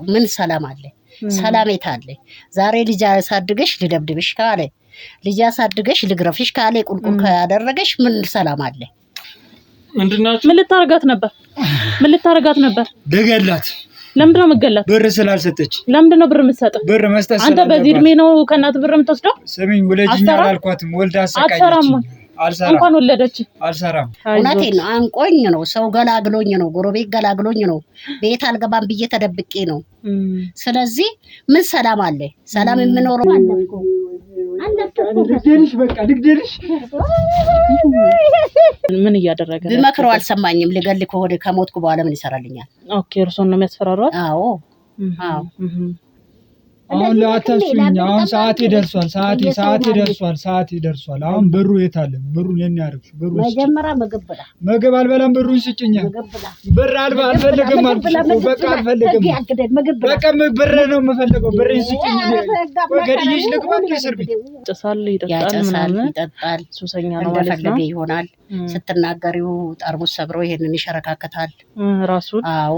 ምን ሰላም አለ? ሰላሜታ አለ? ዛሬ ልጅ አሳድገሽ ልደብድብሽ ካለ ልጅ አሳድገሽ ልግረፍሽ ካለ ቁልቁል ካደረገሽ ምን ሰላም አለ? ምን ልታረጋት ነበር? ደገላት። ለምንድን ነው መገላት? ብር ስላልሰጠች። ለምንድን ነው ብር የምትሰጠው? ብር መስጠት አንተ በዚህ እድሜ ነው ከእናት ብር የምትወስደው? ስሚኝ፣ ወለጅኛ አላልኳትም። ወልዳ አሰቃየች። አልሰራም። እንኳን ወለደች። አልሰራም። እውነቴን ነው። አንቆኝ ነው። ሰው ገላግሎኝ ነው። ጎረቤት ገላግሎኝ ነው። ቤት አልገባም ብዬ ተደብቄ ነው። ስለዚህ ምን ሰላም አለ? ሰላም የምኖረው ልግደልሽ፣ በቃ ልግደልሽ። ምን እያደረገ ነው? ቢመክረው አልሰማኝም። ልገልክ ወደ ከሞትኩ በኋላ ምን ይሰራልኛል? ኦኬ፣ እርሶን ነው የሚያስፈራሯት? አዎ አዎ። አሁን ለአታስኝ። አሁን ሰዓት ይደርሷል። ሰዓት ይደርሷል። አሁን ብሩ የት አለ? ብሩን የኔ ያርግሽ። ብሩ መጀመሪያ ምግብ አልበላም። ብሩን ስጭኝ። ብር አልፈልግም አልኩሽ እኮ። በቃ አልፈልግም። በቃ ብር ነው የምፈልገው። ብሬን ስጭኝ። ወገድዬሽ ልግባ እስር ቤት። ይጠጣል፣ ሱሰኛ ነው ማለት ነው። ይሆናል። ስትናገሪው ጠርሙስ ሰብሮ ይሄንን ይሸረካከታል ራሱን። አዎ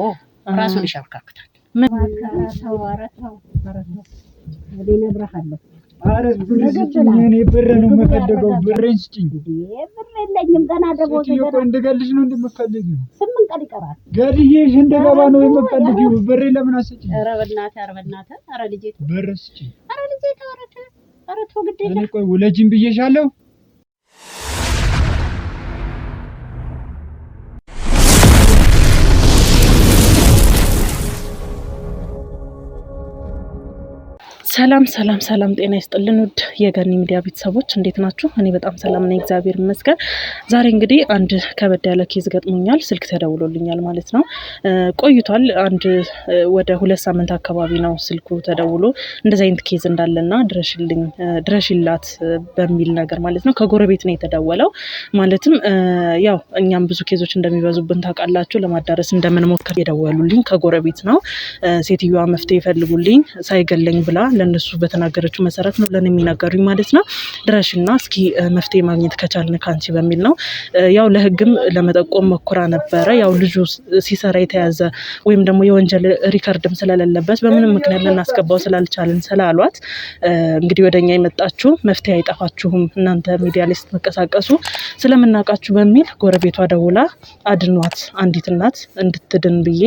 ራሱን ይሸረካከታል። ብር ነው የምፈልገው። ብሬን ስጭኝ። ብር የለኝም ገና ደሞዝ እንድገልሽ ነው እንደምፈልጊው። 8 ቀን ይቀራል። ገድዬሽ እንደገባ ነው የምፈልጊው። ብሬ ለምን አስጭኝ? ኧረ በእናትህ ኧረ ልጄ ብር ስጭኝ። ኧረ ልጄ ኧረ ተው ግድ የለም። ቆይ ውለጂኝ ብዬሻለሁ። ሰላም ጤና ይስጥልን ውድ የገኒ ሚዲያ ቤተሰቦች እንዴት ናችሁ? እኔ በጣም ሰላም ነኝ፣ እግዚአብሔር ይመስገን። ዛሬ እንግዲህ አንድ ከበድ ያለ ኬዝ ገጥሞኛል። ስልክ ተደውሎልኛል ማለት ነው። ቆይቷል። አንድ ወደ 2 ሳምንት አካባቢ ነው ስልኩ ተደውሎ እንደዚህ አይነት ኬዝ እንዳለና ድረሽላት በሚል ነገር ማለት ነው። ከጎረቤት ነው የተደወለው። ማለትም ያው እኛም ብዙ ኬዞች እንደሚበዙብን ታውቃላችሁ። ለማዳረስ እንደምንሞክር የደወሉልኝ ከጎረቤት ነው። ሴትዮዋ መፍትሄ ይፈልጉልኝ ሳይገለኝ ብላ ለነሱ በተናገረችው መሰረት ነው ለኔ የሚናገሩኝ ማለት ነው። ድረሽና እስኪ መፍትሄ ማግኘት ከቻልን ካንቺ በሚል ነው። ያው ለህግም ለመጠቆም ሞክራ ነበረ። ያው ልጁ ሲሰራ የተያዘ ወይም ደግሞ የወንጀል ሪከርድም ስለሌለበት በምንም ምክንያት ልናስገባው ስላልቻልን ስላሏት እንግዲህ ወደኛ የመጣችሁ መፍትሄ አይጠፋችሁም እናንተ ሚዲያ ላይ ስትንቀሳቀሱ ስለምናውቃችሁ በሚል ጎረቤቷ ደውላ አድኗት አንዲት እናት እንድትድን ብዬ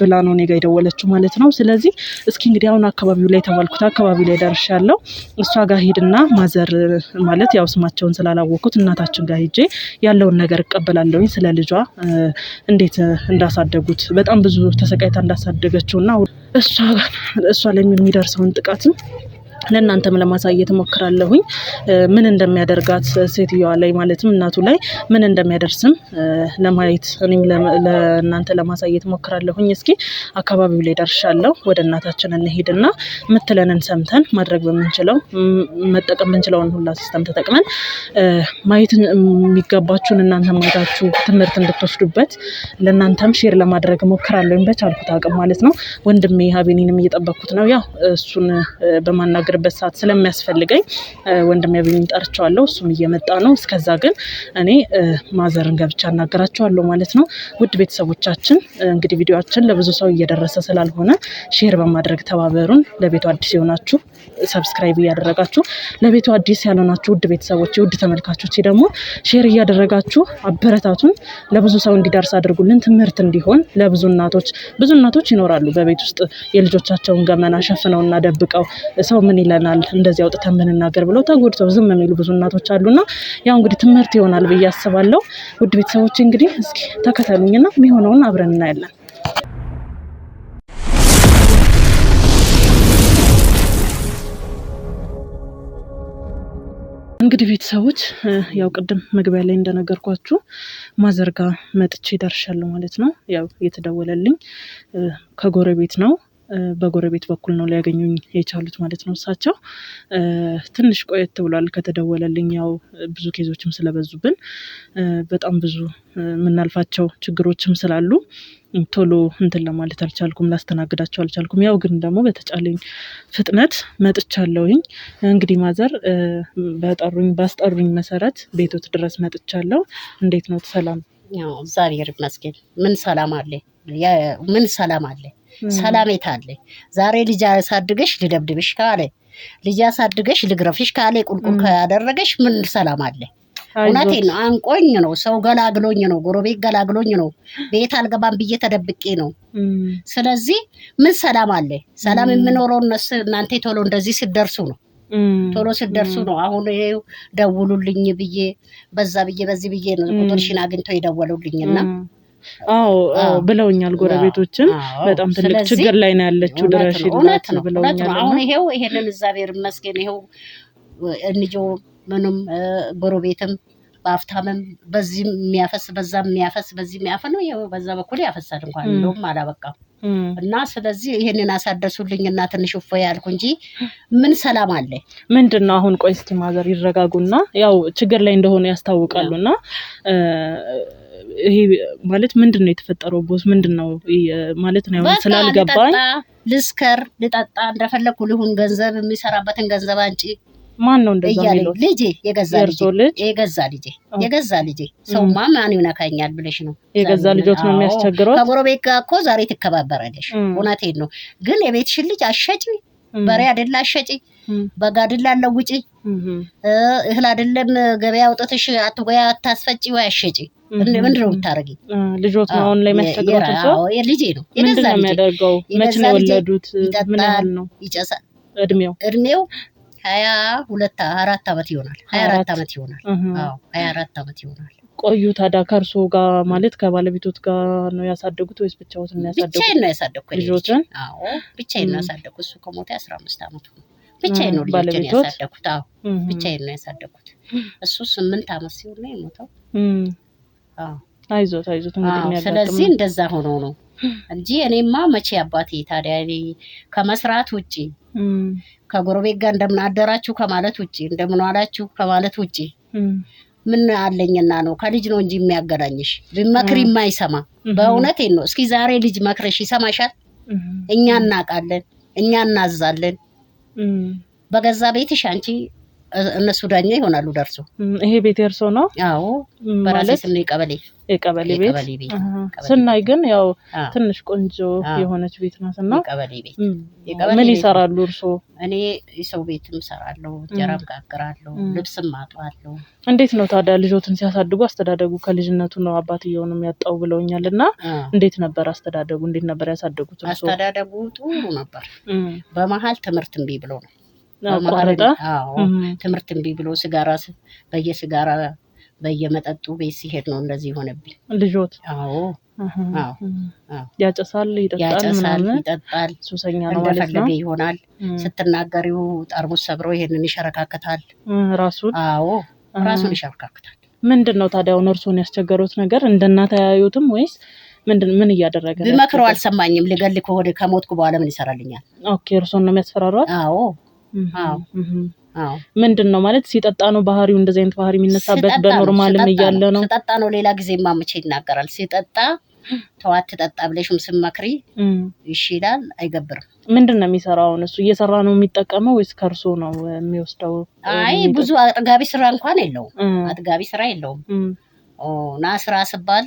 ብላ ነው እኔ ጋር የደወለችው ማለት ነው። ስለዚህ እስኪ እንግዲህ አሁን አካባቢው ላይ ተባልኩት አካባቢ ላይ ደርሻለሁ። እሷ ጋር ሄድና ማዘር ማለት ያው ስማቸውን ስላላወቁት እናታችን ጋር ሄጄ ያለውን ነገር እቀበላለሁኝ። ስለ ልጇ እንዴት እንዳሳደጉት በጣም ብዙ ተሰቃይታ እንዳሳደገችውና እሷ ላይ የሚደርሰውን ጥቃትም ለእናንተም ለማሳየት ሞክራለሁኝ። ምን እንደሚያደርጋት ሴትዮዋ ላይ ማለትም እናቱ ላይ ምን እንደሚያደርስም ለማየት እኔም ለእናንተ ለማሳየት ሞክራለሁኝ። እስኪ አካባቢው ላይ ደርሻለሁ። ወደ እናታችን እንሄድና ምትለንን ሰምተን ማድረግ በምንችለው መጠቀም የምንችለውን ሁላ ሲስተም ተጠቅመን ማየት የሚገባችሁን እናንተ ማየታችሁ ትምህርት እንድትወስዱበት ለእናንተም ሼር ለማድረግ ሞክራለሁኝ በቻልኩት አቅም ማለት ነው። ወንድሜ ሀቤኔንም እየጠበቅኩት ነው። ያው እሱን በማናገር በሰዓት ስለሚያስፈልገኝ ወንድም ያብኝ ጠርቻለሁ። እሱም እየመጣ ነው። እስከዛ ግን እኔ ማዘርን ገብቻ አናገራቸዋለሁ ማለት ነው። ውድ ቤተሰቦቻችን እንግዲህ ቪዲዮአችን ለብዙ ሰው እየደረሰ ስላልሆነ ሼር በማድረግ ተባበሩን። ለቤቱ አዲስ የሆናችሁ ሰብስክራይብ እያደረጋችሁ፣ ለቤቱ አዲስ ያልሆናችሁ ውድ ቤተሰቦች ውድ ተመልካቾች ደግሞ ሼር እያደረጋችሁ አበረታቱን። ለብዙ ሰው እንዲደርስ አድርጉልን። ትምህርት እንዲሆን ለብዙ እናቶች ይኖራሉ በቤት ውስጥ የልጆቻቸውን ገመና ሸፍነውና ደብቀው ሰው ምን ይለናል እንደዚህ አውጥተን ምንናገር ብለው ተጎድተው ዝም የሚሉ ብዙ እናቶች አሉና ያው እንግዲህ ትምህርት ይሆናል ብዬ አስባለሁ። ውድ ቤተሰቦች እንግዲህ እስኪ ተከተሉኝና የሚሆነውን አብረን እናያለን። እንግዲህ ቤተሰቦች ያው ቅድም መግቢያ ላይ እንደነገርኳችሁ ማዘርጋ መጥቼ ደርሻለሁ ማለት ነው። ያው የተደወለልኝ ከጎረቤት ነው። በጎረቤት በኩል ነው ሊያገኙኝ የቻሉት ማለት ነው። እሳቸው ትንሽ ቆየት ብሏል ከተደወለልኝ፣ ያው ብዙ ኬዞችም ስለበዙብን በጣም ብዙ የምናልፋቸው ችግሮችም ስላሉ ቶሎ እንትን ለማለት አልቻልኩም፣ ላስተናግዳቸው አልቻልኩም። ያው ግን ደግሞ በተቻለኝ ፍጥነት መጥቻለሁኝ። እንግዲህ ማዘር ባስጠሩኝ መሰረት ቤቶት ድረስ መጥቻለሁ። እንዴት ነው? ሰላም? ያው እግዚአብሔር ይመስገን። ምን ሰላም አለ? ምን ሰላም አለ? ሰላሜት አለ? ዛሬ ልጅ አሳድገሽ ልደብድብሽ ካለ፣ ልጅ አሳድገሽ ልግረፍሽ ካለ፣ ቁልቁል ካደረገሽ ምን ሰላም አለ? እውነቴን ነው። አንቆኝ ነው፣ ሰው ገላግሎኝ ነው፣ ጎረቤት ገላግሎኝ ነው፣ ቤት አልገባም ብዬ ተደብቄ ነው። ስለዚህ ምን ሰላም አለ? ሰላም የምኖረው እናንተ ቶሎ እንደዚህ ስትደርሱ ነው፣ ቶሎ ስትደርሱ ነው። አሁን ይሄው ደውሉልኝ ብዬ በዚህ ብዬ ነው ቁጥርሽን አግኝተው የደወሉልኝና አዎ ብለውኛል። ጎረቤቶችን በጣም ትልቅ ችግር ላይ ነው ያለችው፣ ድረሽላት ብለውኛል። አሁን ይሄንን እግዚአብሔር ይመስገን ይሄው እንጆ ምንም ጎረቤትም በአፍታምም በዚህ የሚያፈስ በዛም የሚያፈስ በዚህ የሚያፈስ ነው። ይሄው በዛ በኩል ያፈሳል እንኳን እንደውም አላበቃም። እና ስለዚህ ይሄንን አሳደሱልኝና ትንሽ እፎ ያልኩ እንጂ ምን ሰላም አለ? ምንድነው አሁን? ቆይ እስኪ ማዘር ይረጋጉና ያው ችግር ላይ እንደሆነ ያስታውቃሉና ይሄ ማለት ምንድነው የተፈጠረው? ቦስ ምንድነው ማለት ነው? ያው ስላልገባኝ ልስከር ልጠጣ እንደፈለኩ ልሁን፣ ገንዘብ የሚሰራበትን ገንዘብ አንጪ። ማን ነው እንደዛ የሚለው? ልጄ የገዛ ልጄ ሰውማ ማን ይነካኛል ብለሽ ነው? የገዛ ልጆት ነው የሚያስቸግረው። ከጎረቤት ጋር እኮ ዛሬ ትከባበራለሽ። እውነቴን ነው። ግን የቤትሽን ልጅ አሸጪ፣ በሬ አይደለ አሸጪ፣ በግ አይደለ አለውጪ፣ እህል አይደለም ገበያ አውጥተሽ አትጎያ አታስፈጪ ወይ አሸጪ። ምንድን ነው የምታረጊ? ልጆት ነው አሁን ላይ የሚያስቸግረው። ሰው ልጄ ነው የገዛ ልጄ። የሚያደርገው መቼ ነው የወለዱት? ምን ያህል ነው? ይጨሳል። እድሜው 24 ዓመት ይሆናል። 24 ዓመት ይሆናል። አዎ 24 ዓመት ይሆናል። ቆዩ ታዲያ ከእርሶ ጋር ማለት ከባለቤቶት ጋር ነው ያሳደጉት ወይስ ብቻዎትን ነው ያሳደጉት? ብቻዬን ነው ያሳደግኩት ልጆችን። አዎ ብቻዬን ነው ያሳደግኩት። እሱ ከሞተ 15 ዓመቱ ነው። ብቻዬን ነው ልጆችን ያሳደግኩት። አዎ ብቻዬን ነው ያሳደግኩት። እሱ 8 ዓመት ሲሆን ነው የሞተው። አዎ አይዞት እንግዲህ የሚያጋጥም። ስለዚህ እንደዛ ሆኖ ነው እንጂ እኔማ መቼ አባቴ ታዲያ ከመስራት ውጪ ከጎረቤት ጋር እንደምን አደራችሁ ከማለት ውጪ እንደምን ዋላችሁ ከማለት ውጪ ምን አለኝና ነው? ከልጅ ነው እንጂ የሚያገናኝሽ። ቢመክሪ የማይሰማ በእውነቴን ነው። እስኪ ዛሬ ልጅ መክረሽ ይሰማሻል? እኛ እናውቃለን፣ እኛ እናዛለን። በገዛ ቤትሽ አንቺ እነሱ ዳኛ ይሆናሉ ደርሶ። ይሄ ቤት የርሶ ነው? አዎ በራሴ ስም ነው። የቀበሌ ቤት ስናይ ግን ያው ትንሽ ቆንጆ የሆነች ቤት ናትና የቀበሌ ቤት። ምን ይሰራሉ እርሶ? እኔ የሰው ቤትም እሰራለሁ፣ እንጀራም ጋግራለሁ፣ ልብስም አጥባለሁ። እንዴት ነው ታዲያ ልጆትን ሲያሳድጉ? አስተዳደጉ ከልጅነቱ ነው አባትየውንም ያጣው ብለውኛልና እንዴት ነበር አስተዳደጉ? እንዴት ነበር ያሳደጉት እርሶ? አስተዳደጉ ጥሩ ነበር። በመሀል ትምህርት እምቢ ብሎ ነው ማቋረጣ። አዎ ትምህርት እምቢ ብሎ ሲጋራ በየመጠጡ ቤት ሲሄድ ነው እንደዚህ ሆነብኝ ልጆት። አዎ ያጨሳል፣ ይጠጣል፣ ሱሰኛ ነው ማለት ነው። እንደፈለገ ይሆናል። ስትናገሪው ጠርሙስ ሰብሮ ይሄንን ይሸረካከታል ራሱን። አዎ ራሱን ይሸረካከታል። ምንድነው ታዲያ እርሶን ያስቸገሩት ነገር? እንደናታ ያዩትም ወይስ ምን እያደረገ ነው? ቢመክረው አልሰማኝም። ልገል ከሆነ ከሞትኩ በኋላ ምን ይሰራልኛል? ኦኬ እርሶን ነው የሚያስፈራሯት? አዎ ምንድነው ማለት ሲጠጣ ነው ባህሪው? እንደዚህ አይነት ባህሪ የሚነሳበት በኖርማልም እያለ ነው? ሲጠጣ ነው። ሌላ ጊዜ ማመቼ ይናገራል። ሲጠጣ ተዋት ተጠጣ ብለሽም ስመክሪ እሺ ይላል፣ አይገብርም። ምንድነው የሚሰራው? እሱ እየሰራ ነው የሚጠቀመው ወይስ ከርሶ ነው የሚወስደው? አይ ብዙ አጥጋቢ ስራ እንኳን የለውም። አጥጋቢ ስራ የለውም። ና ስራ ስባል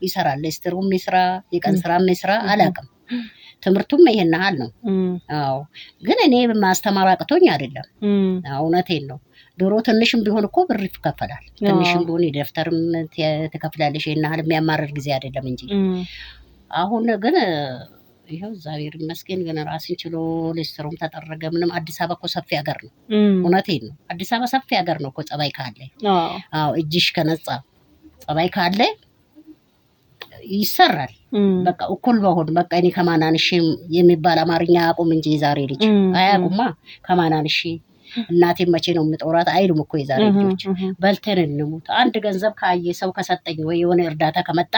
ይሰራል። ለስትሩም ይስራ፣ የቀን ስራም ይስራ፣ አላውቅም። ትምህርቱም ይሄን ያህል ነው። አዎ ግን እኔ ማስተማር አቅቶኝ አይደለም። እውነቴን ነው። ድሮ ትንሽም ቢሆን እኮ ብር ይከፈላል። ትንሽም ቢሆን የደፍተርም ትከፍላለሽ። ይሄን ያህል የሚያማርር ጊዜ አይደለም እንጂ አሁን ግን ይሄው እግዚአብሔር ይመስገን ግን ራስን ችሎ ለስትሩም ተጠረገ። ምንም አዲስ አበባ እኮ ሰፊ ሀገር ነው። እውነቴን ነው። አዲስ አበባ ሰፊ ሀገር ነው እኮ ጸባይ ካለ። አዎ እጅሽ ከነጻ ጸባይ ካለ ይሰራል። በቃ እኩል በሆን በቃ እኔ ከማናንሽ የሚባል አማርኛ አቁም እንጂ ዛሬ ልጅ አያቁማ። ከማናንሽ እናቴ መቼ ነው የምጦራት አይሉም እኮ የዛሬ ልጆች። በልተን እንሙት አንድ ገንዘብ ካየ ሰው ከሰጠኝ ወይ የሆነ እርዳታ ከመጣ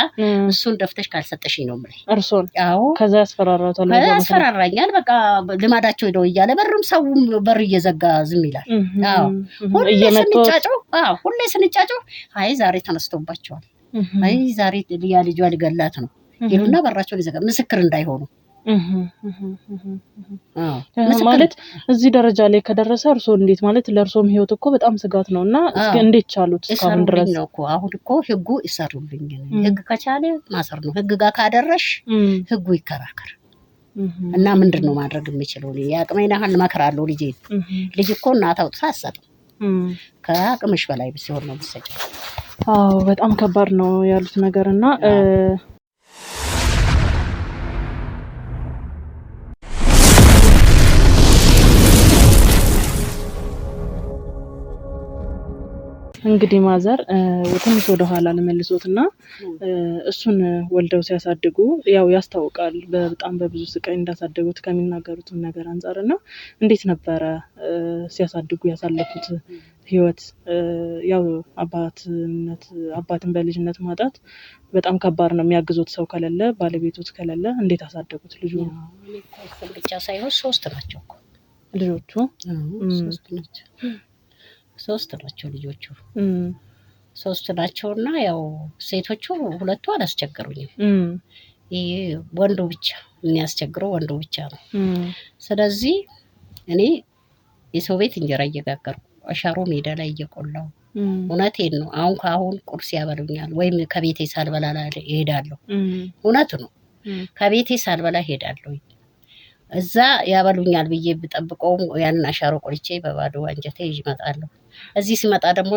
እሱን ደፍተሽ ካልሰጠሽኝ ነው የምልህ እርሶን። አዎ ከዛ ያስፈራራኛል። በቃ ልማዳቸው ሄደው እያለ በርም ሰውም በር እየዘጋ ዝም ይላል። አዎ ሁሌ ስንጫጫው አይ ዛሬ ተነስቶባቸዋል፣ አይ ዛሬ ያ ልጇ ሊገላት ነው ይሉና በራቸውን ይዘጋ ምስክር እንዳይሆኑ። ማለት እዚህ ደረጃ ላይ ከደረሰ እርሶ እንዴት ማለት ለእርሶም ህይወት እኮ በጣም ስጋት ነውና እስኪ እንዴት ቻሉት እስካሁን ድረስ ነው እኮ አሁን እኮ ህጉ ይሰሩልኝ ህግ ከቻለ ማሰር ነው። ህግ ጋር ካደረሽ ህጉ ይከራከር እና ምንድነው ማድረግ የምችለው? ያቅሜን ያህል መከራለሁ። ልጅ እኮ እናት አውጥታ አሰጥም ከአቅምሽ በላይ ሲሆን ነው የምትሰጪው። አዎ በጣም ከባድ ነው ያሉት ነገርና እንግዲህ ማዘር ትንሽ ወደ ኋላ ለመልሶትና እሱን ወልደው ሲያሳድጉ ያው ያስታውቃል በጣም በብዙ ስቃይ እንዳሳደጉት ከሚናገሩት ነገር አንፃርና እንዴት ነበረ ሲያሳድጉ ያሳለፉት ህይወት? ያው አባትን በልጅነት ማጣት በጣም ከባድ ነው። የሚያግዙት ሰው ከሌለ ባለቤቶት ከሌለ እንዴት አሳደጉት ልጁ? ብቻ ሳይሆን 3 ናቸው እኮ ልጆቹ። 3 ናቸው ልጆቹ 3 ናቸውና ያው ሴቶቹ 2 አላስቸገሩኝም። ይሄ ወንዱ ብቻ የሚያስቸግረው ወንዱ ብቻ ነው። ስለዚህ እኔ የሰው ቤት እንጀራ እየጋገርኩ አሻሮ ሜዳ ላይ እየቆላው እውነቴን ነው። አሁን ቁርስ ያበሉኛል ወይም ከቤቴ ሳልበላ እሄዳለሁ። እውነት ነው ከቤቴ ሳልበላ እሄዳለሁ። እዛ ያበሉኛል ብዬ ብጠብቀውም ያንን አሻሮ ቆልቼ በባዶ አንጀቴ ይዤ እመጣለሁ። እዚህ ሲመጣ ደግሞ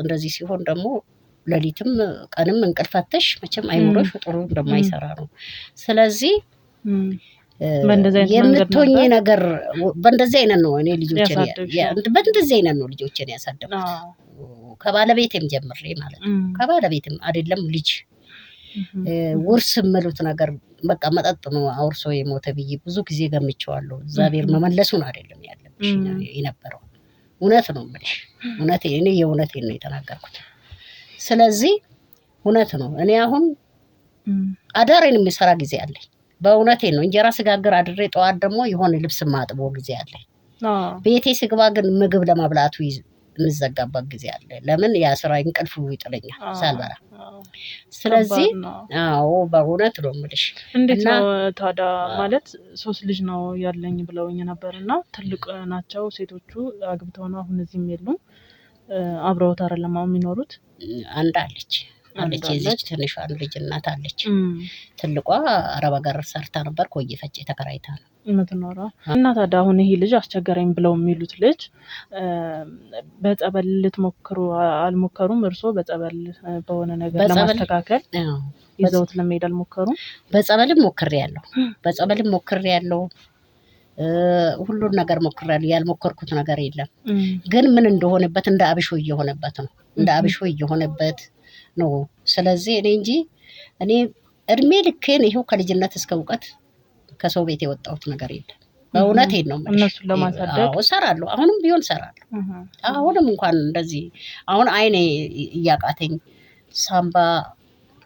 እንደዚህ ሲሆን ደግሞ ሌሊትም ቀንም እንቅልፋተሽ መቼም አይኖርሽ ጥሩ እንደማይሰራ ነው። ስለዚህ የምትሆኚ ነገር በእንደዚህ አይነት ነው እኔ ልጆችን በእንደዚህ አይነት ነው ልጆችን ያሳደጉት። ከባለቤቴም ጀምሬ ማለት ነው። ከባለቤቴም አይደለም ልጅ ውርስ ምሉት ነገር በቃ መጠጥ ነው አውርሶ የሞተ ብዬ ብዙ ጊዜ ገምቼዋለሁ። እግዚአብሔር መመለሱን አይደለም ያለብሽ የነበረው። እውነት ነው የምልሽ። እኔ የእውነቴን ነው የተናገርኩት። ስለዚህ እውነት ነው። እኔ አሁን አዳሬን የሚሰራ ጊዜ አለኝ። በእውነቴን ነው። እንጀራ ስጋግር አድሬ ጠዋት ደግሞ የሆነ ልብስ ማጥቦ ጊዜ አለኝ። ቤቴ ስግባ ግን ምግብ ለማብላቱ እንዘጋበት ጊዜ አለ። ለምን ያ ስራ እንቅልፉ ይጥለኛል ሳልበላ። ስለዚህ አዎ በእውነት ነው የምልሽ። እንዴት ነው ታዲያ ማለት 3 ልጅ ነው ያለኝ ብለውኝ ነበርና ትልቅ ናቸው ሴቶቹ አግብተው ነው አሁን እዚህም የሉም አብረውት አይደለም የሚኖሩት? አንድ አለች የዚች ትንሿ ልጅ እናት አለች። ትልቋ አረብ ሀገር ሰርታ ነበር ኮዬ ፈጬ ተከራይታ ነው የምትኖረው። እና ታዲያ አሁን ይሄ ልጅ አስቸገረኝ ብለው የሚሉት ልጅ በጸበል ልትሞክሩ አልሞከሩም? እርሶ በጸበል በሆነ ነገር ለማስተካከል ይዘውት ለመሄድ አልሞከሩም? በጸበልም ሞክሬያለሁ። ሁሉን ነገር ሞክሬያለሁ። ያልሞከርኩት ነገር የለም። ግን ምን እንደሆነበት እንደ አብሾ እየሆነበት ነው። ስለዚህ እኔ እድሜ ልኬን ይሄው ከልጅነት እስከ እውቀት ከሰው ቤት የወጣሁት ነገር የለም። በእውነቴን ነው ማለት እነሱን ለማሳደግ እሰራለሁ። አሁንም ቢሆን እሰራለሁ። አሁንም እንኳን እንደዚህ አሁን አይኔ እያቃተኝ ሳምባ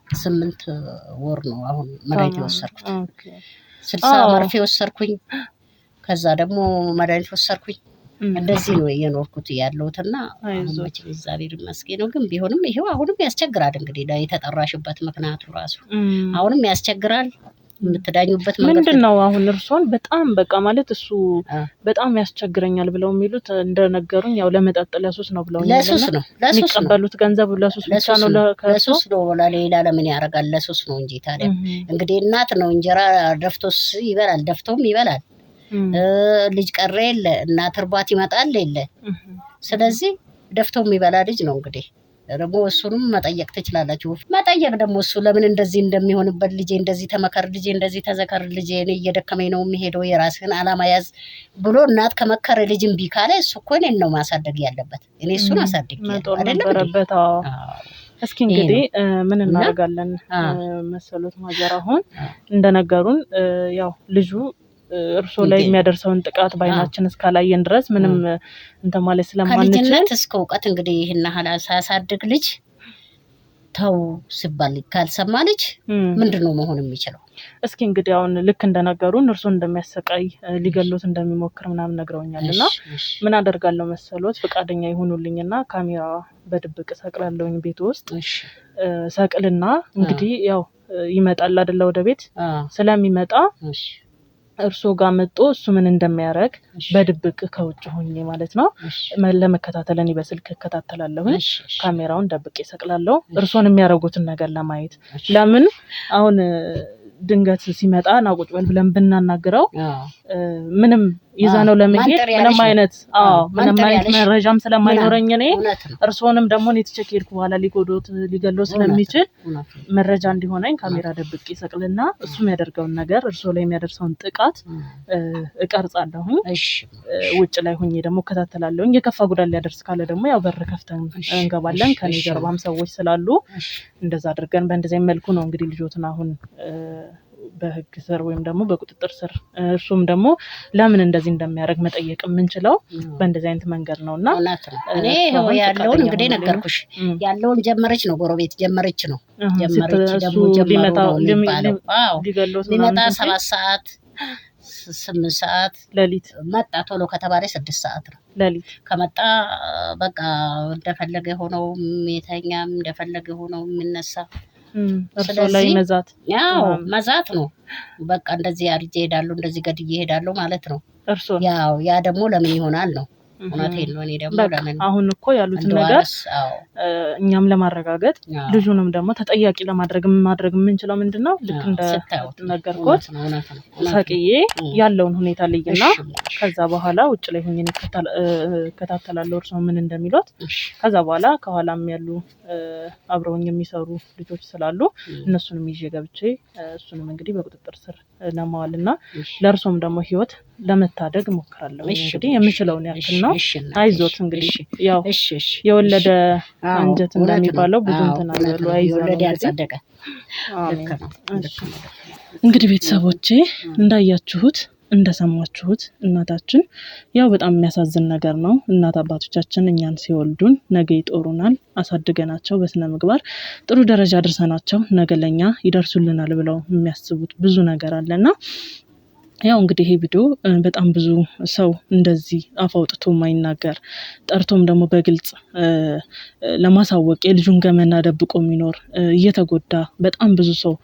8 ወር ነው አሁን መድኃኒት የወሰድኩት። 60 መርፌ ወሰድኩኝ። ከዛ ደግሞ መድኃኒት ወሰድኩኝ። እንደዚህ ነው የኖርኩት ያለሁትና አሁን እግዚአብሔር ይመስገን ነው። ግን ቢሆንም ይሄው አሁንም ያስቸግራል። እንግዲህ የተጠራሽበት ምክንያቱ ራሱ አሁንም ያስቸግራል። የምትዳኙበት መንገድ ምንድነው? አሁን እርሶን በጣም በቃ ማለት እሱ በጣም ያስቸግረኛል ብለው የሚሉት እንደነገሩኝ ያው ለመጠጥ ለሱስ ነው ብለው ለሱስ ነው የሚቀበሉት ገንዘብ ለሱስ ብቻ ነው። ለሱስ ነው ሌላ ለምን ያደርጋል? ለሱስ ነው እንጂ ታዲያ እንግዲህ እናት ነው እንጀራ ደፍቶስ ይበላል፣ ደፍቶም ይበላል። ልጅ ቀረ የለ እናት እርቧት ይመጣል የለ። ስለዚህ ደፍቶ የሚበላ ልጅ ነው እንግዲህ ደግሞ እሱንም መጠየቅ ትችላላችሁ። መጠየቅ ደግሞ እሱ ለምን እንደዚህ እንደሚሆንበት ልጄ እንደዚህ ተመከር፣ ልጄ እንደዚህ ተዘከር፣ ልጄ እኔ እየደከመኝ ነው የሚሄደው የራስህን አላማ ያዝ ብሎ እናት ከመከረ ልጅ እምቢ ካለ እሱ እኮ እኔን ነው ማሳደግ ያለበት። እኔ እሱን አሳድጌያለሁ አይደለም። እስኪ እንግዲህ ምን እናደርጋለን መሰሎት ማዘር አሁን እንደነገሩን ያው ልጁ እርሶ ላይ የሚያደርሰውን ጥቃት ባይናችን እስካላየን ድረስ ምንም እንተ ማለት ስለማንችል ከልጅነት እስከ እውቀት እንግዲህ ይሄን ሐላ ሳያሳድግ ልጅ ተው ሲባል ካልሰማ ልጅ ምንድነው መሆን የሚችለው? እስኪ እንግዲህ አሁን ልክ እንደነገሩን እርሶ እንደሚያሰቃይ ሊገሉት እንደሚሞክር ምናምን ነግረውኛልና ምን አደርጋለሁ መሰሎት ፍቃደኛ ይሁኑልኝና ካሜራ በድብቅ ሰቅላለሁኝ ቤት ውስጥ ሰቅልና እንግዲህ ያው ይመጣል አይደል ወደ ቤት ስለሚመጣ እርሶ ጋር መጥቶ እሱ ምን እንደሚያደርግ በድብቅ ከውጭ ሆኜ ማለት ነው ለመከታተል እኔ በስልክ እከታተላለሁ ካሜራውን ደብቄ ሰቅላለሁ እርሶን የሚያደርጉትን ነገር ለማየት ለምን አሁን ድንገት ሲመጣ ናቁጭ ብለን ብናናግረው ምንም ይዛነው ለመሄድ ምንም አይነት መረጃም ስለማይኖረኝ እኔ እርሶንም ደግሞ እኔ ተቸኬልኩ በኋላ ሊገለው ስለሚችል መረጃ እንዲሆነኝ ካሜራ ደብቄ ሰቅልና እሱ የሚያደርገውን ነገር እርሶ ላይ የሚያደርሰውን ጥቃት እቀርጻለሁኝ ውጭ ላይ ሆኜ ደግሞ እከታተላለሁኝ የከፋ ጉዳት ሊያደርስ ካለ ደግሞ ያው በር ከፍተን እንገባለን ከኔ ጀርባም ሰዎች ስላሉ እንደዛ አድርገን በእንደዚህ መልኩ ነው እንግዲህ ልጆትን አሁን በህግ ስር ወይም ደግሞ በቁጥጥር ስር እርሱም ደግሞ ለምን እንደዚህ እንደሚያደርግ መጠየቅ የምንችለው በእንደዚህ አይነት መንገድ ነውና እኔ ያለውን እንግዲህ ነገርኩሽ ያለውን ጀመረች ነው ጎረቤት ጀመረች ደግሞ ጀመረው ሊመጣ 7 ሰዓት 8 ሰዓት ለሊት መጣ ቶሎ ከተባለ 6 ሰዓት ነው ለሊት ከመጣ በቃ እንደፈለገ ሆነው የተኛም እንደፈለገ ሆነው የሚነሳ ስለዚህ መዛት ነው በቃ እንደዚህ አርጄ ሄዳለሁ እንደዚህ ገድዬ ሄዳለሁ ማለት ነው እርሶ ያ ደግሞ ለምን ይሆናል ነው እውነቴን ነው እኔ ደግሞ ለምን አሁን እኮ ያሉትን ነገር እኛም ለማረጋገጥ ልጁንም ደግሞ ተጠያቂ ለማድረግ የምንችለው ምንድነው ልክ እንደ ነገርኩት ሰቅዬ ያለውን ሁኔታ ለይና ከዛ በኋላ ውጭ ላይ ሆኜ እከታተላለሁ እርሶ ምን እንደሚሉት ከዛ በኋላ ከኋላም ያሉ አብረውኝ የሚሰሩ ልጆች ስላሉ እነሱንም ይዤ ገብቼ እሱንም እንግዲህ በቁጥጥር ስር ለማዋልና ለእርሶም ደግሞ ህይወት ለመታደግ ሞክራለሁ እንግዲህ የምችለውን ያክል ነው አይዞት እንግዲህ ያው የወለደ አንጀት እንደሚባለው ብዙ እንትን አይደሉ አይዞት ያጸደቀ እንግዲህ ቤተሰቦቼ እንዳያችሁት እንደሰማችሁት እናታችን ያው በጣም የሚያሳዝን ነገር ነው እናት አባቶቻችን እኛን ሲወልዱን ነገ ይጦሩናል አሳድገናቸው በስነ ምግባር ጥሩ ደረጃ አድርሰናቸው ነገ ለኛ ይደርሱልናል ብለው የሚያስቡት ብዙ ነገር አለና ያው እንግዲህ ይሄ ቪዲዮ በጣም ብዙ ሰው እንደዚህ አፋውጥቶ ማይናገር ጠርቶም ደግሞ በግልጽ ለማሳወቅ የልጁን ገመና ደብቆ የሚኖር እየተጎዳ በጣም ብዙ ሰው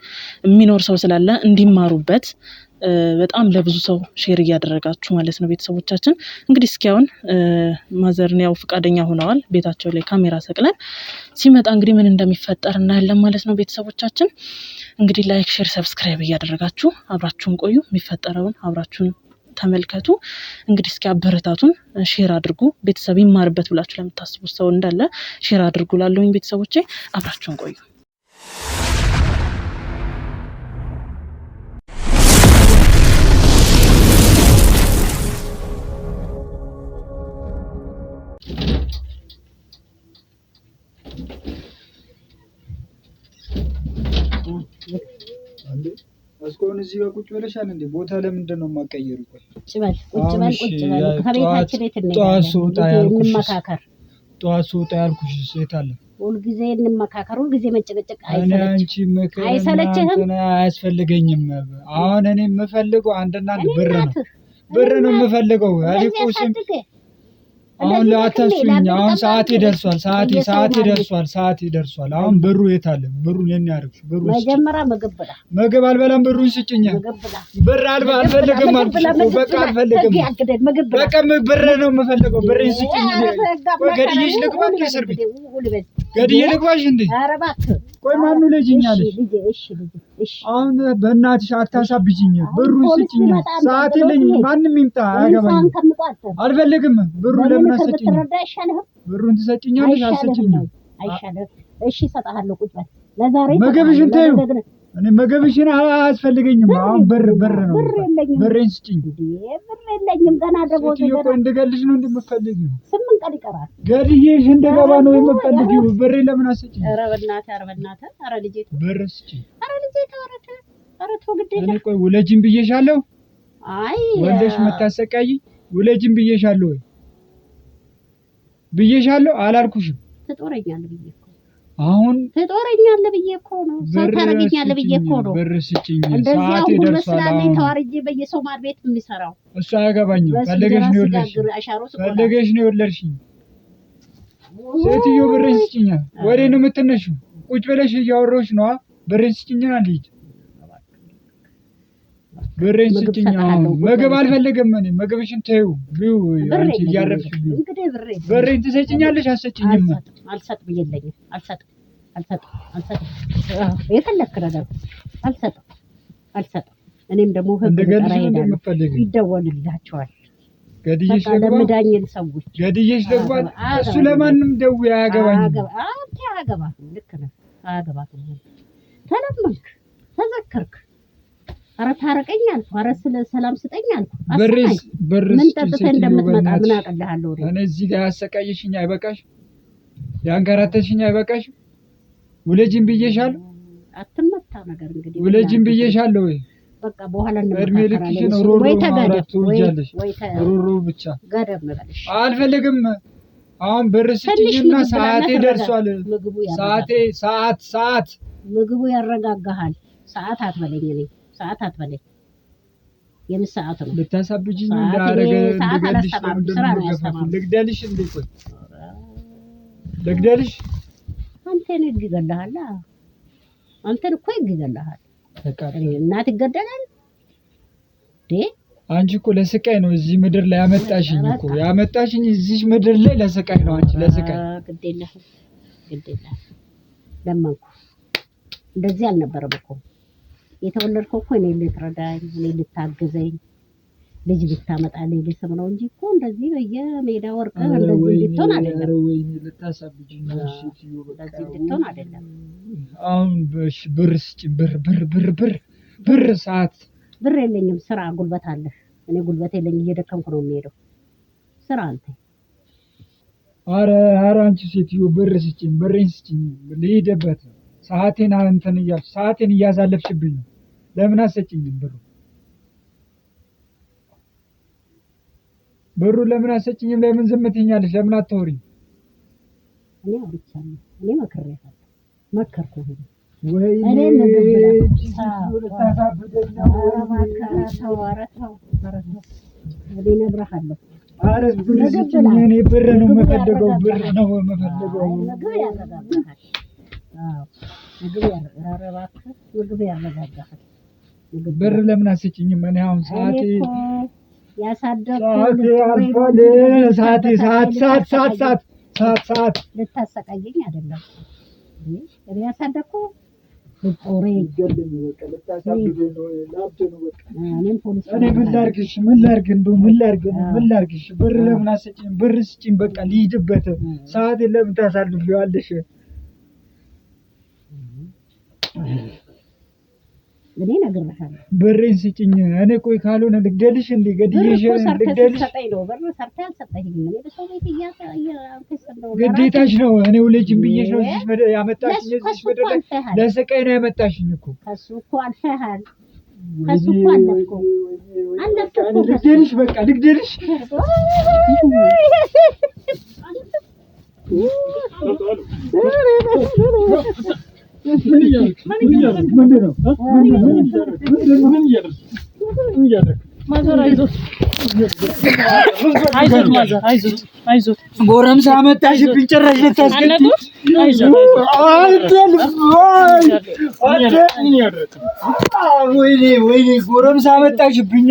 የሚኖር ሰው ስላለ እንዲማሩበት በጣም ለብዙ ሰው ሼር እያደረጋችሁ ማለት ነው ቤተሰቦቻችን እንግዲህ እስኪያውን ማዘርን ያው ፍቃደኛ ሆነዋል ቤታቸው ላይ ካሜራ ሰቅለን ሲመጣ እንግዲህ ምን እንደሚፈጠር እናያለን ማለት ነው ቤተሰቦቻችን እንግዲህ ላይክ ሼር ሰብስክራይብ እያደረጋችሁ አብራችሁን ቆዩ የሚፈጠረውን አብራችሁን ተመልከቱ እንግዲህ እስኪ አበረታቱን ሼር አድርጉ ቤተሰብ ይማርበት ብላችሁ ለምታስቡት ሰው እንዳለ ሼር አድርጉ ላለሁኝ ቤተሰቦቼ አብራችሁን ቆዩ እስኮን እዚህ ጋር ቁጭ ብለሻል እንዴ ቦታ ለምንድን ነው የማቀየሩ ቁጭ በል ከቤታችን እንመካከር ጠዋት ስወጣ ያልኩሽ ሴት አለ ሁልጊዜ እንመካከር ሁልጊዜ መጨቀጨቅ አይሰለችህም አያስፈልገኝም አሁን እኔ የምፈልገው አንድና አንድ ብር ነው የምፈልገው አሊቁስም አሁን ለአታስዩኝ አሁን ሰዓት ይደርሷል አሁን ብሩ የት አለ ብሩን የኔ ያርግሽ ብሩ መጀመሪያ ምግብ አልበላም ብሩን ስጭኝ ብር አልፈልግም በቃ አልፈልግም በቃ ብር ነው የምፈልገው ብሬን ስጭኝ ገድዬሽ ልግባ እስር ቤት ገድዬ ልግባሽ እንዴ ኧረ እባክህ ቆይ ማኑ ልጅኛለሽ እሺ አሁን በእናትሽ አታሳብጂኝ ብሩን ስጭኝ ሰዓት የለኝም ማንም ይምጣ አያገባኝም አልፈልግም ብሩ ለምን አሰጭኝ ብሩን ትሰጭኛለሽ አልሰጭኝም አይሻልም እሺ እሰጥሃለሁ ቁጭ በል ለዛሬ ምግብሽን ተይው እኔ ምግብሽን አያስፈልገኝም አሁን ብር ነው ብሬን ስጭኝ ብር የለኝም ገና ደቦት ገና እንደገልሽ ነው እንደምፈልጊው 8 ቀን ይቀራል ገድዬሽ እንደገባ ነው የምፈልጊው ብሬ ለምን አሰጭኝ ኧረ በእናትህ ኧረ ልጄ ብር ስጭኝ ኧረ ልጄ ተወረተ ኧረ ተው ግዴታ እኔ ቆይ ወለጂን ብዬሻለሁ አይ ወልደሽ መታሰቃይ ውለጅም ብዬሻለሁ ወይ ብዬሻለሁ አላልኩሽም? ትጦረኛለህ ብዬ እኮ አሁን ትጦረኛለህ ብዬ እኮ ነው። ሰው ታረገኛለህ ብዬ እኮ ነው። ብር ስጪኝ እንደዚህ ሰዓት አሁን ይደርሳል። ስላለኝ ተዋርጄ በየሰው ማድ ቤት የሚሰራው እሱ አያገባኝም። ፈልገሽ ነው የወለድሽኝ፣ ፈልገሽ ነው የወለድሽኝ። ሴትዮ ብር ስጪኝ። ወዴት ነው የምትነሺው? ቁጭ ብለሽ እያወራሁሽ ነው። ብር ስጪኝ አልሂድ። ብር ስጪኝ። ምግብ አልፈልግም እኔ። ምግብሽን ተይው ቢው አንቺ እያረፍሽ ቢው። ብሬን ትሰጪኛለሽ አትሰጪኝም? አልሰጥም የለኝም። አልሰጥም የፈለክ ነገር አልሰጥም። እኔም ደግሞ ህግ ጠራ ሄዳለሁ። ይደወልላቸዋል። ገድዬሽ ልግባ ለምዳኝን ሰዎች ገድዬሽ ልግባ። እሱ ለማንም ደውዬ አያገባኝም። አንተ አያገባህም። ልክ ነህ። አያገባህም። ተለመንክ፣ ተዘከርክ። ኧረ ታረቀኝ አልኩ። ኧረ ስለ ሰላም ስጠኝ አልኩ። ብር ምን ጠጥተህ እንደምትመጣ ምን አውቅልሃለሁ? እኔ እዚህ ጋር ያሰቃየሽኝ አይበቃሽ? ያንከራተሽኝ አይበቃሽ? ውለጅም ብዬሻለሁ። አትመታ ነገር እንግዲህ ውለጅም ብዬሻለሁ ወይ በቃ በኋላ እድሜ ልክሽን ሮሮ ማውራት ትወጃለሽ። ሮሮ ብቻ ገደብ መበልሽ አልፈልግም። አሁን ብር ስጪኝና ሰዓቴ ደርሷል። ሰዓት ምግቡ ያረጋጋሃል። ሰዓት አትበለኝ። እኔ ሰዓት አትበለኝ። የምን ሰዓት ነው? ልታሳብጂኝ እንዳረገ ልግደልሽ ነው። ልግደልሽ እንዴ? ቆይ ልግደልሽ? አንተን ይገለሃል። አንተን እኮ ይገለሃል። እናት ይገደላል እንዴ? አንቺ እኮ ለስቃይ ነው እዚህ ምድር ላይ ያመጣሽኝ እኮ። ያመጣሽኝ እዚህ ምድር ላይ ለስቃይ ነው። አንቺ ለስቃይ ግዴለህ ለማንኩ። እንደዚህ አልነበረም እኮ የተወለድከው እኮ እኔ ልትረዳኝ፣ እኔ ልታግዘኝ፣ ልጅ ልታመጣልኝ ልስም ነው እንጂ እኮ እንደዚህ በየሜዳ ወርቀህ እንደዚህ ልትሆን አይደለም። ወይኔ ልታሳብጂኝ ነው። እሺ ትዩ እንደዚህ ልትሆን አይደለም። አሁን ብር ስጪኝ። ብር ሰዓት ብር የለኝም። ስራ ጉልበት አለህ። እኔ ጉልበት የለኝም። እየደከምኩ ነው የሚሄደው። ስራ አንተ። ኧረ አንቺ ሴትዮ ብር ስጪኝ፣ ብሬን ስጪኝ። ልሂድበት። ሰዓቴን እንትን እያልሽ ሰዓቴን እያዛለፍሽብኝ ነው። ለምን አትሰጪኝም? ብሩ ለምን አትሰጪኝም? ለምን ዝም ትይኛለሽ? ለምን አታወሪኝ? እኔ አውርቻለሁ። እኔ መከርኩህ። ወይኔ እኔ ብር ነው የምፈልገው። ብር ለምን አትሰጪኝም? እኔ አሁን ሰዓቴ ሰዓት ልታሰቃየኝ አይደለም። እኔ ያሳደግኩህ ጦሬ ምን ላድርግሽ? ብር ለምን አትሰጪኝም? ብር ስጪኝ። በቃ ልሂድበት። ሰዓቴን ለምን ታሳልፊዋለሽ? እኔ እነግርሃለሁ። ብሬን ስጪኝ። እኔ ቆይ ካልሆነ ልግደልሽ እንዴ? ገድዬሽ ልግደልሽ? ግዴታሽ ነው። እኔ ውለጅም ብዬሽ ነው እዚህ ምድር ያመጣሽኝ። እዚህ ምድር ላይ ለስቃይ ነው ያመጣሽኝ እኮ። ከሱ እኮ አልፈሃል። ከሱ እኮ አለፍኩ። ልግደልሽ። በቃ ልግደልሽ። አይዞት ጎረምሳ አመጣሽብኝ። ጭራሽ ልታስገድኝ። ወይኔ ጎረምሳ አመጣሽብኝ።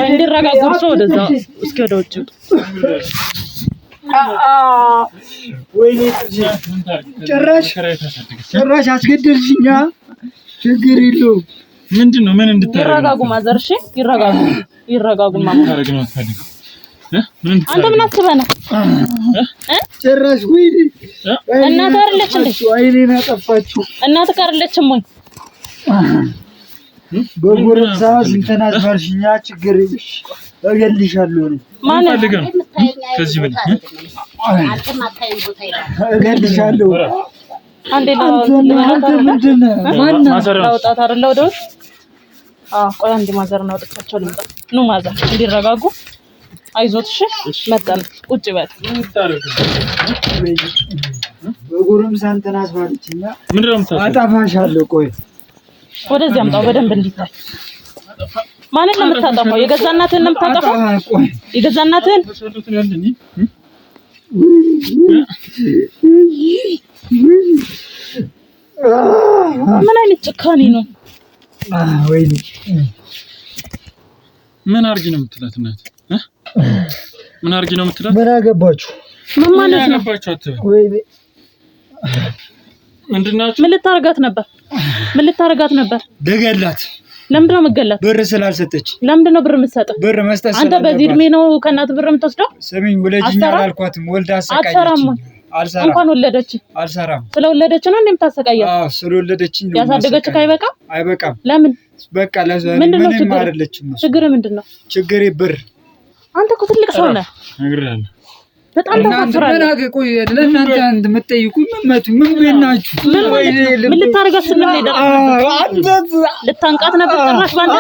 እንዲረጋጉ እርስዎ ወደዛ እስኪ ወደ ውጭ ወይኔ ጭራሽ አስገደልሽኛ። ችግር የለውም። ምንድን ነው? ምን እንድታረግ? ይረጋጉ ማዘር። እሺ ይረጋጉ ማማ። አንተ ምን አስበህ ነው? ጭራሽ ወይኔ እናትህ አይደለች እንዴ? ወይኔን አጠፋችሁ። እናትህ አይደለችም ወይ? በጎረምሳ ስንተና አስባልሽኛ። ችግር የለሽ እገልሻለሁ። ማን ፈልገህ ነው? ከዚህ ምን እገልሻለሁ። አንዴ አንተ ምንድን ነህ? ማን ነው? አውጣት አይደለ? ወደ ውስጥ ቆይ አንድ ማዘር ነው አውጥቻቸው ልምጣ። ኑ ማዘር እንዲረጋጉ አይዞት። እሺ መጣን። ቁጭ በል በጉሩም ሳንተና አስባልችኛ ምንድነው አጣፋሻለሁ። ቆይ ወደዚህ አምጣው በደንብ እንዲታይ። ማንን ነው የምታጠፋው? የገዛ እናትህን ነው የምታጠፋው? የገዛ እናትህን ምን አይነት ጭካኔ ነው? ወይኔ ምን አርጊ ነው የምትላት እናት? ምን አርጊ ነው የምትላት? ምን አገባችሁ? ምን ማለት ነው? ወይኔ ምንድናችሁ? ምን ልታረጋት ነበር? ምን ልታረጋት ነበር? ደገላት። ለምንድን ነው የምትገላት? ብር ስላልሰጠች። ለምንድን ነው ብር የምትሰጠው? ብር መስጠት አንተ በዚህ እድሜ ነው ከእናት ብር የምትወስደው? ስሚኝ፣ ወለጅኛ አላልኳትም። ወልዳ አሰቃየችኝ። አልሰራም። እንኳን ወለደች። አልሰራም። ስለወለደች ነው እንደምታሰቃያት? አዎ፣ ስለወለደችኝ ነው። ያሳደገችህ አይበቃም? አይበቃም። ለምን? በቃ ምንም አይደለችም። ችግር ምንድነው? ችግሬ ብር። አንተ እኮ ትልቅ ሰው ነህ። ነግሬሃለሁ። በጣም ታሳፍራለህ። ቆይ ለእናንተ አንድ የምትጠይቁኝ ምን ቤናችሁ? ምን ልታረጋት ስንል ልታንቃት ነበር ጭራሽ ባንተ?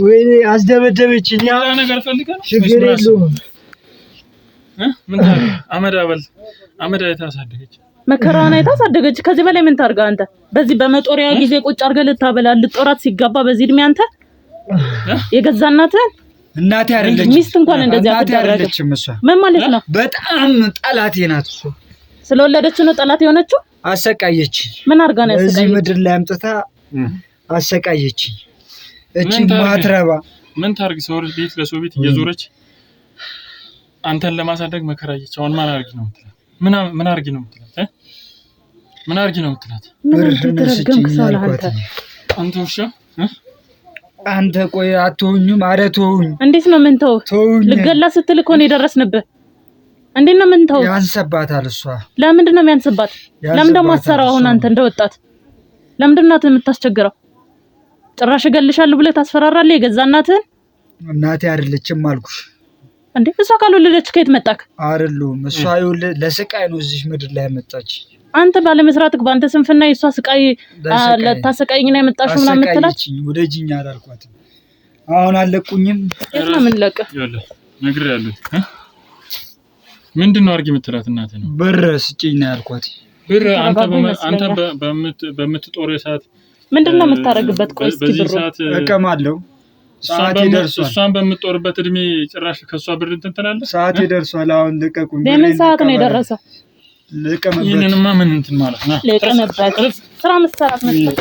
ወይኔ አስደበደበችኝ። ያ ነገር ፈልገህ ችግር የለውም። ምን ታረጋ? አመዳ የታሳደገች መከራዋን አይታሳደገች። ከዚህ በላይ ምን ታርጋ አንተ? በዚህ በመጦሪያ ጊዜ ቁጭ አድርገህ ልታበላ ልጦራት ሲጋባ በዚህ እድሜ አንተ የገዛ እናትህን እናቴ አይደለችም። ሚስት እንኳን እንደዚህ አትደረግም። ምን ማለት ነው? በጣም ጠላቴ ናት እሱ። ስለወለደች ነው ጠላት የሆነችው? አሰቃየች። ምን አርጋ ነው ያሰቃየች? እዚህ ምድር ላይ አምጥታ አሰቃየች። እቺ ማትረባ ምን ታርግ? ሰው ቤት ለሰው ቤት እየዞረች አንተን ለማሳደግ መከራየች። አሁን ማን አርጊ ነው የምትላት? ምን አርጊ ነው የምትላት? ምን አርጊ ነው የምትላት? አንተ ውሻ አንተ ቆይ አትሆኝም? ኧረ ተውኝ። እንዴት ነው ምን ተው? ልገላ ስትል እኮ ነው የደረስንብህ። እንዴት ነው ምን ተው? ያንሰባታል እሷ። ለምንድን ነው የሚያንስባት? ለምን ደግሞ አትሰራው? አሁን አንተ እንደወጣት ለምንድን ነው የምታስቸግረው? ጭራሽ እገልሻለሁ ብለህ ታስፈራራለህ የገዛ እናትህን? እናቴ አይደለችም አልኩሽ እንዴ። እሷ ካልወለደች ከየት መጣክ? አይደለም እሷ ለስቃይ ነው እዚህ ምድር ላይ ያመጣች። አንተ ባለመስራትክ በአንተ ስንፍና የሷ ስቃይ ለታሰቃይኝ ነው የመጣሽው ምናምን የምትላት? ወደጂኛ አላልኳትም። አሁን አለቁኝም። የት ነው የምንለቅ? ይኸውልህ ነግሬሃለሁ። ምንድን ነው አርጊ የምትላት እናት ነው? ብር ስጪኝ ነው ያልኳት። ብር አንተ በምትጦር ሰዓት ምንድን ነው የምታረግበት? ቆይ እስኪ ብሩ እቀማለሁ። ሰዓት ይደርሷል። እሷን በምትጦርበት እድሜ ጭራሽ ከሷ ብር እንትን ትላለህ? ሰዓት ይደርሷል። አሁን ልቀቁኝ። ለምን ሰዓት ነው የደረሰው? ልቀመበት። ይሄንንማ ምን እንትን ማለት ነው? ልቀመበት። ስራ መስራት መስራት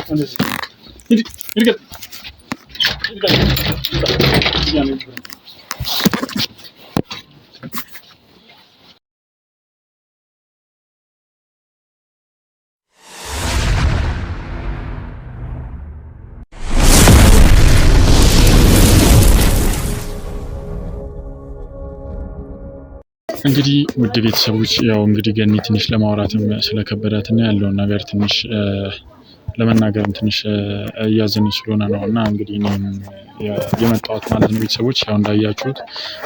እንግዲህ ውድ ቤተሰቦች ያው እንግዲህ ገኒ ትንሽ ለማውራትም ስለከበዳትና ያለውን ነገር ትንሽ ለመናገርም ትንሽ እያዘነች ስለሆነ ነው እና እንግዲህ እኔም የመጣሁት ማለት ነው። ቤተሰቦች ያው እንዳያችሁት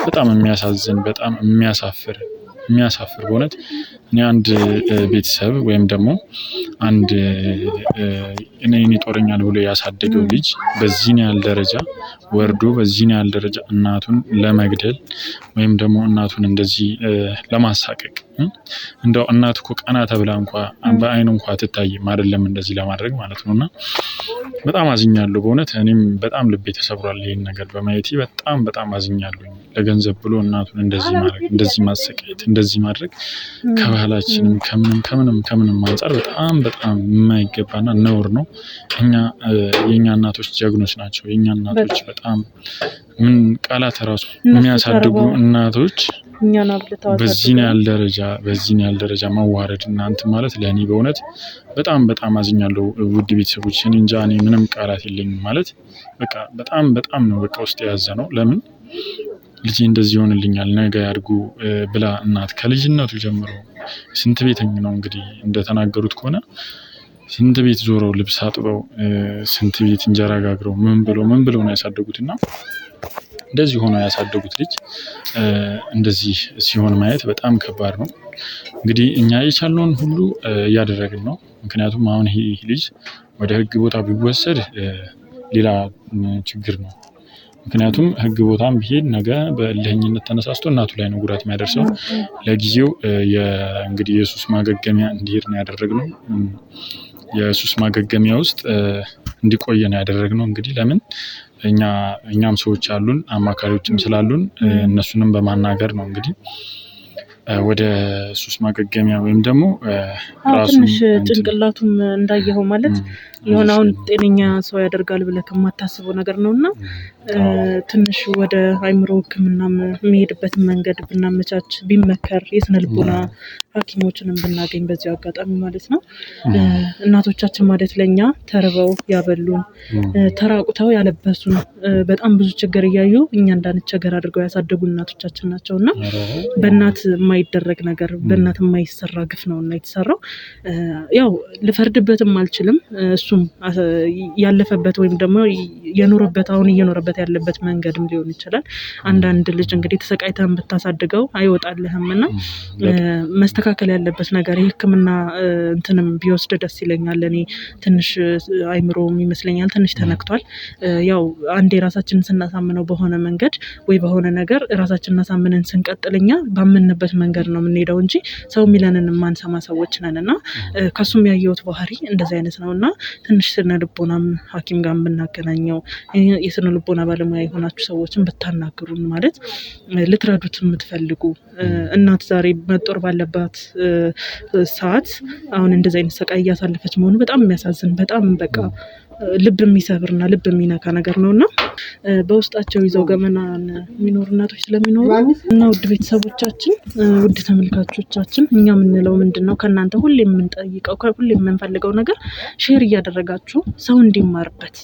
በጣም የሚያሳዝን በጣም የሚያሳፍር በእውነት እኔ አንድ ቤተሰብ ወይም ደግሞ አንድ እኔን ይጦረኛል ብሎ ያሳደገው ልጅ በዚህን ያህል ደረጃ ወርዶ በዚህን ያህል ደረጃ እናቱን ለመግደል ወይም ደግሞ እናቱን እንደዚህ ለማሳቀቅ እንደው እናት እኮ ቀና ተብላ እንኳን በአይን እንኳን አትታይም አይደለም እንደዚህ ለማድረግ ማለት ነውና በጣም አዝኛለሁ በእውነት እኔም በጣም ልቤ ተሰብሯል። ይሄን ነገር በማየቴ በጣም አዝኛለሁ። ለገንዘብ ብሎ እናቱን እንደዚህ ማድረግ እንደዚህ ማሰቃየት እንደዚህ ማድረግ ከባህላችንም ከምንም አንፃር በጣም የማይገባና ነውር ነው። የኛ እናቶች ጀግኖች ናቸው። የኛ እናቶች በጣም ምን ቃላት ራሱ የሚያሳድጉ እናቶች በዚህ ያህል ደረጃ መዋረድ እናንተ ማለት ለእኔ በእውነት በጣም አዝኛለሁ። ውድ ቤተሰቦች እኔ እንጃ እኔ ምንም ቃላት የለኝም ማለት በቃ በጣም ነው በቃ ውስጥ የያዘ ነው። ለምን ልጄ እንደዚህ ይሆንልኛል ነገ ያድጉ ብላ እናት ከልጅነቱ ጀምሮ ስንት ቤተኝ ነው እንግዲህ እንደተናገሩት ከሆነ ስንት ቤት ዞረው ልብስ አጥበው ስንት ቤት እንጀራ ጋግረው ምን ብለው ነው ያሳደጉትና እንደዚህ ሆኖ ያሳደጉት ልጅ እንደዚህ ሲሆን ማየት በጣም ከባድ ነው። እንግዲህ እኛ የቻልነውን ሁሉ እያደረግን ነው። ምክንያቱም አሁን ይሄ ልጅ ወደ ህግ ቦታ ቢወሰድ ሌላ ችግር ነው። ምክንያቱም ህግ ቦታም ቢሄድ ነገ በእልህኝነት ተነሳስቶ እናቱ ላይ ነው ጉዳት የሚያደርሰው። ለጊዜው እንግዲህ የሱስ ማገገሚያ እንዲሄድ ነው ያደረግነው። የሱስ ማገገሚያ ውስጥ እንዲቆየ ነው ያደረግነው። እንግዲህ ለምን እኛም ሰዎች አሉን፣ አማካሪዎችም ስላሉን እነሱንም በማናገር ነው እንግዲህ ወደ ሱስ ማገገሚያ ወይም ደግሞ ትንሽ ጭንቅላቱም እንዳየኸው ማለት የሆነ አሁን ጤነኛ ሰው ያደርጋል ብለህ ከማታስበው ነገር ነውና ትንሽ ወደ አእምሮ ሕክምና የሚሄድበትን መንገድ ብናመቻች ቢመከር የስነ ልቦና ሐኪሞችንም ብናገኝ በዚህ አጋጣሚ ማለት ነው። እናቶቻችን ማለት ለኛ ተርበው ያበሉን፣ ተራቁተው ያለበሱን፣ በጣም ብዙ ችግር እያዩ እኛ እንዳንቸገር አድርገው ያሳደጉ እናቶቻችን ናቸውና በእናት የማይደረግ ነገር በእናት የማይሰራ ግፍ ነውና የተሰራው። ያው ልፈርድበትም አልችልም። እሱም ያለፈበት ወይም ደግሞ የኖረበት አሁን እየኖረበት ያለበት መንገድም ሊሆን ይችላል። አንዳንድ ልጅ እንግዲህ ተሰቃይተን ብታሳድገው አይወጣልህም እና መስተካከል ያለበት ነገር የህክምና እንትንም ቢወስድ ደስ ይለኛል። እኔ ትንሽ አይምሮም ይመስለኛል ትንሽ ተነክቷል። ያው አንዴ ራሳችንን ስናሳምነው በሆነ መንገድ ወይ በሆነ ነገር ራሳችንን አሳምነን ስንቀጥልኛ ባመንበት መንገድ ነው የምንሄደው እንጂ ሰው የሚለንን የማንሰማ ሰዎች ነን እና ከሱም ያየሁት ባህሪ እንደዚህ አይነት ነው እና ትንሽ ስነ ልቦናም ሐኪም ጋር ብናገናኘው የስነ ልቦና ባለሙያ የሆናችሁ ሰዎችን ብታናግሩን ማለት ልትረዱት የምትፈልጉ እናት ዛሬ መጦር ባለባት ሰዓት አሁን እንደዚህ አይነት ሰቃይ እያሳለፈች መሆኑ በጣም የሚያሳዝን በጣም በቃ ልብ የሚሰብርና ልብ የሚነካ ነገር ነውና በውስጣቸው ይዘው ገመናን የሚኖሩ እናቶች ስለሚኖሩ እና ውድ ቤተሰቦቻችን ውድ ተመልካቾቻችን እኛ የምንለው ምንድነው ከእናንተ ሁሌ የምንጠይቀው ሁሌ የምንፈልገው ነገር ሼር እያደረጋችሁ ሰው እንዲማርበት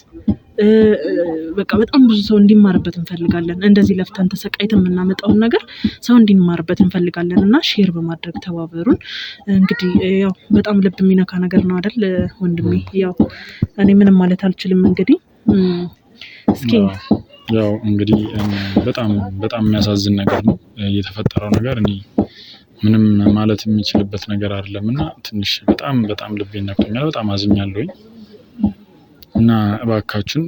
በቃ በጣም ብዙ ሰው እንዲማርበት እንፈልጋለን። እንደዚህ ለፍተን ተሰቃይተን የምናመጣውን ነገር ሰው እንዲማርበት እንፈልጋለን እና ሼር በማድረግ ተባበሩን። እንግዲህ ያው በጣም ልብ የሚነካ ነገር ነው አይደል ወንድሜ? ያው እኔ ምንም ማለት አልችልም። እንግዲህ እስኪ ያው እንግዲህ በጣም በጣም የሚያሳዝን ነገር ነው የተፈጠረው ነገር። እኔ ምንም ማለት የሚችልበት ነገር አይደለም እና ትንሽ በጣም በጣም ልቤን ነክቶኛል። በጣም አዝኛለሁኝ እና እባካችሁን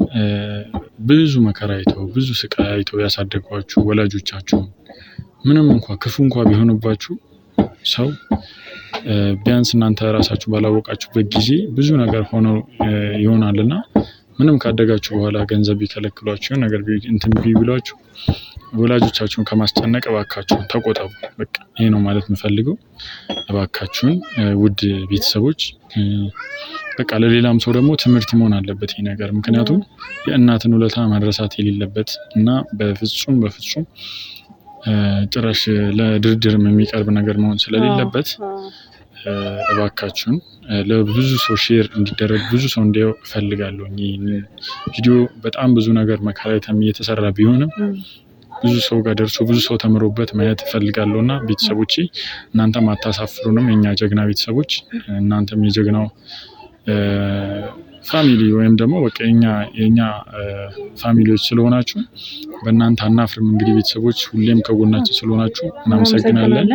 ብዙ መከራ አይተው ብዙ ስቃይ አይተው ያሳደጓችሁ ወላጆቻችሁ ምንም እንኳን ክፉ እንኳን ቢሆንባችሁ ሰው ቢያንስ እናንተ ራሳችሁ ባላወቃችሁበት ጊዜ ብዙ ነገር ሆኖ ይሆናልና ምንም ካደጋችሁ በኋላ ገንዘብ ቢከለክሏችሁ ነገር እንትን ቢብሏችሁ ወላጆቻችሁን ከማስጨነቅ እባካችሁን ተቆጠቡ። በቃ ይሄ ነው ማለት የምፈልገው። እባካችሁን ውድ ቤተሰቦች በቃ ለሌላም ሰው ደግሞ ትምህርት መሆን አለበት ይሄ ነገር። ምክንያቱም የእናትን ውለታ መረሳት የሌለበት እና በፍጹም ጭራሽ ለድርድርም የሚቀርብ ነገር መሆን ስለሌለበት እባካችሁን ለብዙ ሰው ሼር እንዲደረግ ብዙ ሰው እንዲያው እፈልጋለሁ። ይሄን ቪዲዮ በጣም ብዙ ነገር መከራየትም እየተሰራ ቢሆንም ብዙ ሰው ጋር ደርሶ ብዙ ሰው ተምሮበት ማየት እፈልጋለሁና ቤተሰቦቼ እናንተም አታሳፍሩንም። የኛ ጀግና ቤተሰቦች እናንተም የጀግናው ፋሚሊ ወይም ደግሞ በቃ የኛ ፋሚሊዎች ስለሆናችሁ በእናንተ አናፍርም። እንግዲህ ቤተሰቦች ሁሌም ከጎናችን ስለሆናችሁ እናመሰግናለን።